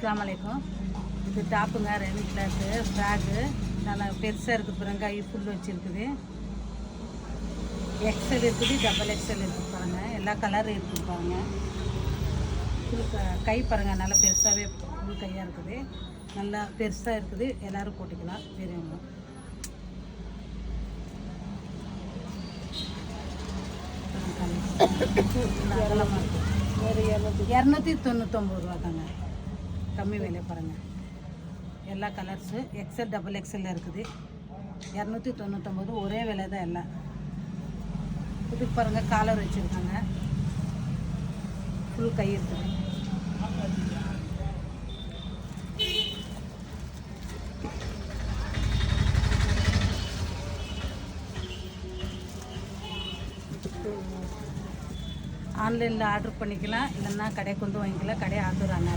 அஸ்ஸலாமு அலைக்கும். இது டாப்புங்க, 2 கிளாஸு ஃப்ராகு நல்லா பெருசாக இருக்குது. பாருங்க, கை ஃபுல் வச்சுருக்குது. எக்ஸல் இருக்குது, டபுள் எக்ஸல் இருக்குது பாருங்கள். எல்லா கலரும் இருக்குது பாருங்கள். ஃபுல் கை பாருங்கள், நல்லா பெருசாகவே ஃபுல் கையாக இருக்குது. நல்லா பெருசாக இருக்குது, எல்லோரும் போட்டுக்கலாம் பெரியவங்க. அகலமாக இருக்குது. ஒரு 299 ரூபா தாங்க, கம்மி விலை பாருங்கள். எல்லா கலர்ஸு எக்ஸல் டபுள் எக்ஸல் இருக்குது. 299 ஒரே விலை தான் எல்லாம். இதுக்கு பாருங்கள், காலர் வச்சுருக்காங்க, ஃபுல் கை இருக்குது. ஆன்லைனில் ஆர்டர் பண்ணிக்கலாம், இல்லைன்னா கடைக்கு வந்து வாங்கிக்கலாம். கடை ஆத்தூர் அண்ணா